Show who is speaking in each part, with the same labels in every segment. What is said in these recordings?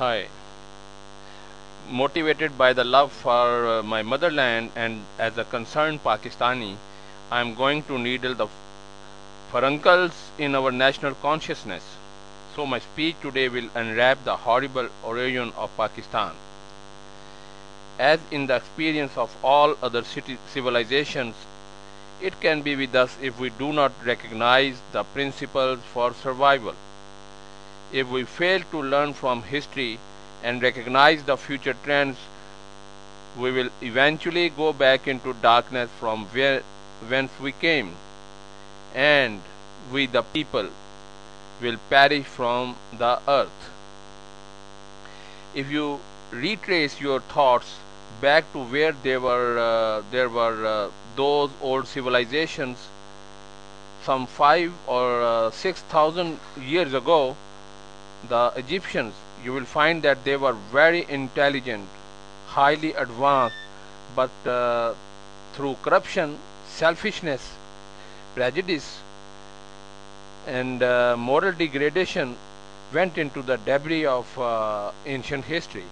Speaker 1: Hi. Motivated by the love for my motherland and as a concerned Pakistani, I am going to needle the furuncles in our national consciousness. So my speech today will unwrap the horrible origin of Pakistan. As in the experience of all other civilizations, it can be with us if we do not recognize the principles for survival. If we fail to learn from history and recognize the future trends, we will eventually go back into darkness from whence we came, and we the people will perish from the earth. If you retrace your thoughts back to where there were those old civilizations some 5 or 6,000 years ago, the Egyptians, you will find that they were very intelligent, highly advanced, but through corruption, selfishness, prejudice, and moral degradation went into the debris of ancient history.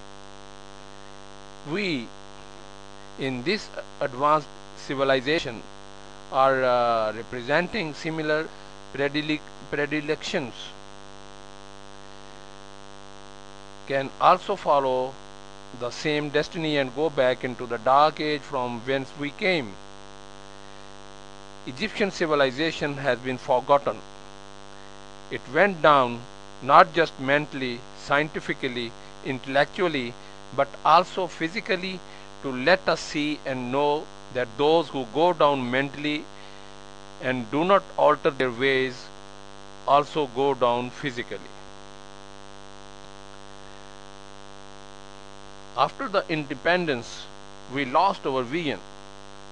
Speaker 1: We, in this advanced civilization, are representing similar predilections, can also follow the same destiny and go back into the dark age from whence we came. Egyptian civilization has been forgotten. It went down not just mentally, scientifically, intellectually, but also physically, to let us see and know that those who go down mentally and do not alter their ways also go down physically. After the independence, we lost our vision,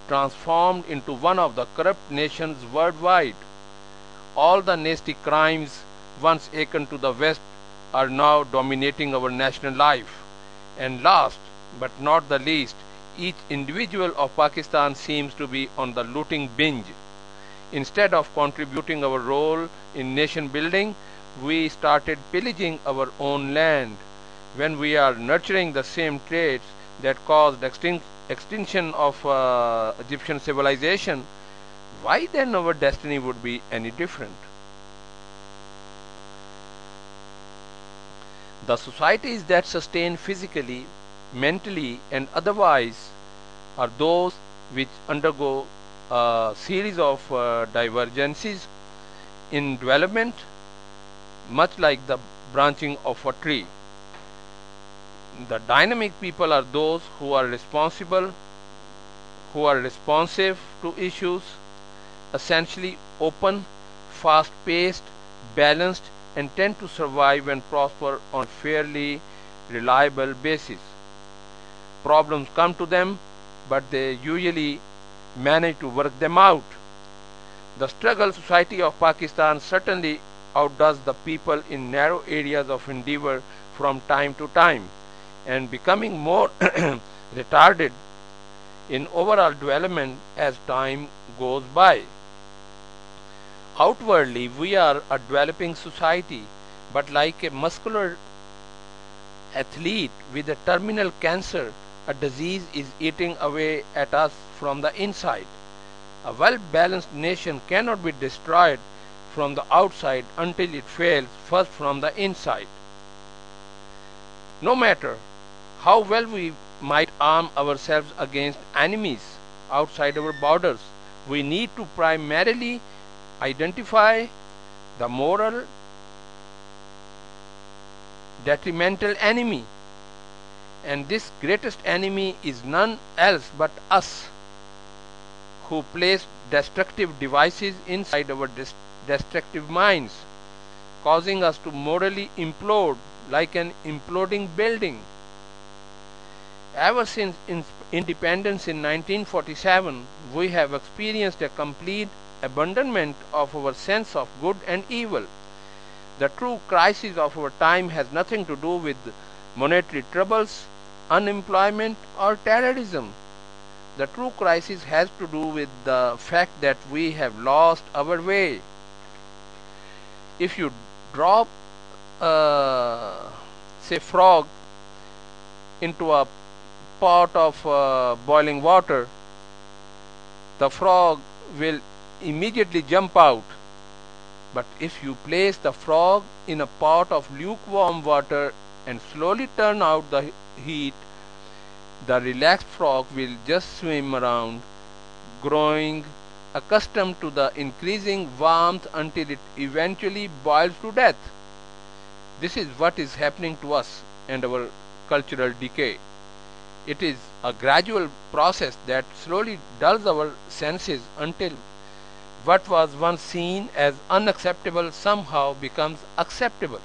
Speaker 1: transformed into one of the corrupt nations worldwide. All the nasty crimes once akin to the West are now dominating our national life. And last but not the least, each individual of Pakistan seems to be on the looting binge. Instead of contributing our role in nation building, we started pillaging our own land. When we are nurturing the same traits that caused extinction of Egyptian civilization, why then our destiny would be any different? The societies that sustain physically, mentally, and otherwise are those which undergo a series of divergences in development, much like the branching of a tree. The dynamic people are those who are responsive to issues, essentially open, fast-paced, balanced, and tend to survive and prosper on a fairly reliable basis. Problems come to them, but they usually manage to work them out. The struggle society of Pakistan certainly outdoes the people in narrow areas of endeavor from time to time, and becoming more retarded in overall development as time goes by. Outwardly, we are a developing society, but like a muscular athlete with a terminal cancer, a disease is eating away at us from the inside. A well-balanced nation cannot be destroyed from the outside until it fails first from the inside. No matter how well we might arm ourselves against enemies outside our borders, we need to primarily identify the moral detrimental enemy, and this greatest enemy is none else but us, who place destructive devices inside our destructive minds, causing us to morally implode like an imploding building. Ever since independence in 1947, we have experienced a complete abandonment of our sense of good and evil. The true crisis of our time has nothing to do with monetary troubles, unemployment, or terrorism. The true crisis has to do with the fact that we have lost our way. If you drop say, frog into a pot of boiling water, the frog will immediately jump out. But if you place the frog in a pot of lukewarm water and slowly turn out the heat, the relaxed frog will just swim around, growing accustomed to the increasing warmth until it eventually boils to death. This is what is happening to us and our cultural decay. It is a gradual process that slowly dulls our senses until what was once seen as unacceptable somehow becomes acceptable.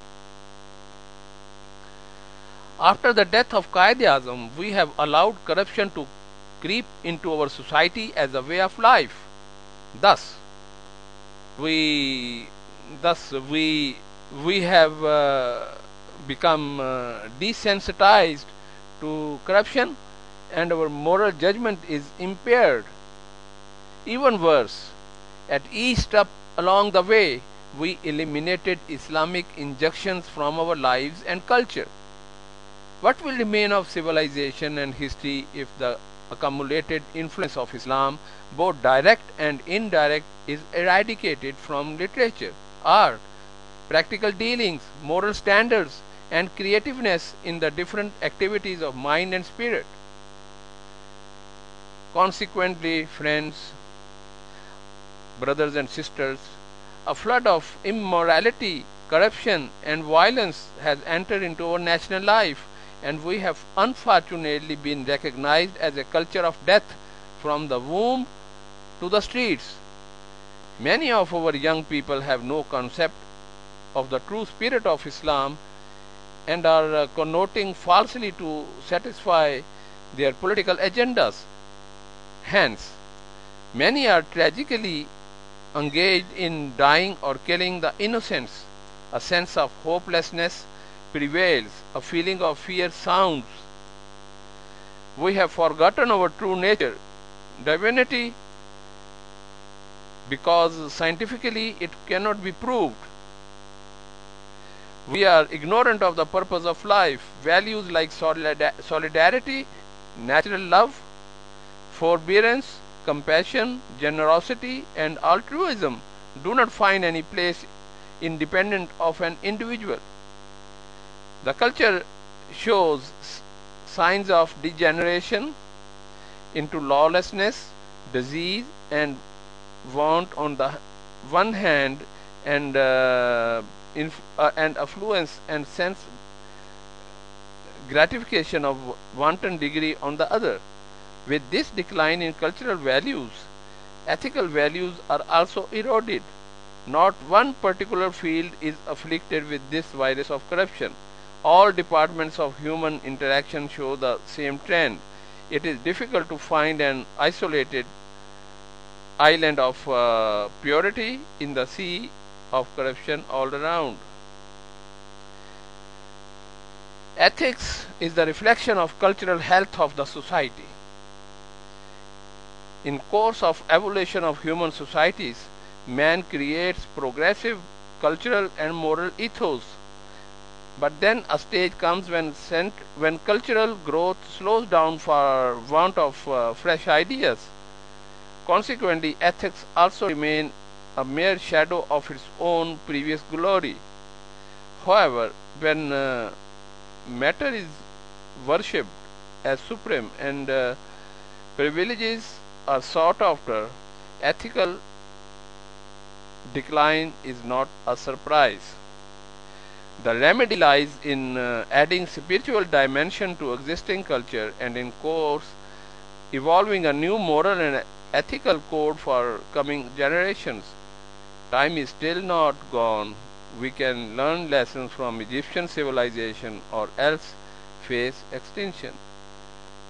Speaker 1: After the death of quaid-e-azam, we have allowed corruption to creep into our society as a way of life. Thus, we have become desensitized to corruption, and our moral judgment is impaired. Even worse, at each step along the way, we eliminated Islamic injunctions from our lives and culture. What will remain of civilization and history if the accumulated influence of Islam, both direct and indirect, is eradicated from literature, art, practical dealings, moral standards, and creativeness in the different activities of mind and spirit? Consequently, friends, brothers and sisters, a flood of immorality, corruption, and violence has entered into our national life, and we have unfortunately been recognized as a culture of death from the womb to the streets. Many of our young people have no concept of the true spirit of Islam and are connoting falsely to satisfy their political agendas. Hence, many are tragically engaged in dying or killing the innocents. A sense of hopelessness prevails, a feeling of fear sounds. We have forgotten our true nature, divinity, because scientifically it cannot be proved. We are ignorant of the purpose of life. Values like solidarity, natural love, forbearance, compassion, generosity, and altruism do not find any place independent of an individual. The culture shows signs of degeneration into lawlessness, disease, and want on the one hand, and affluence and sense gratification of wanton degree on the other. With this decline in cultural values, ethical values are also eroded. Not one particular field is afflicted with this virus of corruption. All departments of human interaction show the same trend. It is difficult to find an isolated island of purity in the sea of corruption all around. Ethics is the reflection of cultural health of the society. In course of evolution of human societies, man creates progressive cultural and moral ethos. But then a stage comes when cultural growth slows down for want of fresh ideas. Consequently, ethics also remain a mere shadow of its own previous glory. However, when matter is worshipped as supreme and privileges are sought after, ethical decline is not a surprise. The remedy lies in adding spiritual dimension to existing culture and in course evolving a new moral and ethical code for coming generations. Time is still not gone. We can learn lessons from Egyptian civilization or else face extinction.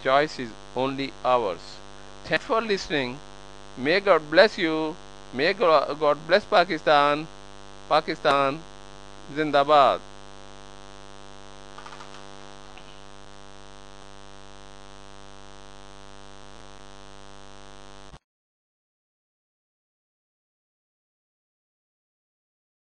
Speaker 1: Choice is only ours. Thanks for listening. May God bless you. May God bless Pakistan. Pakistan Zindabad.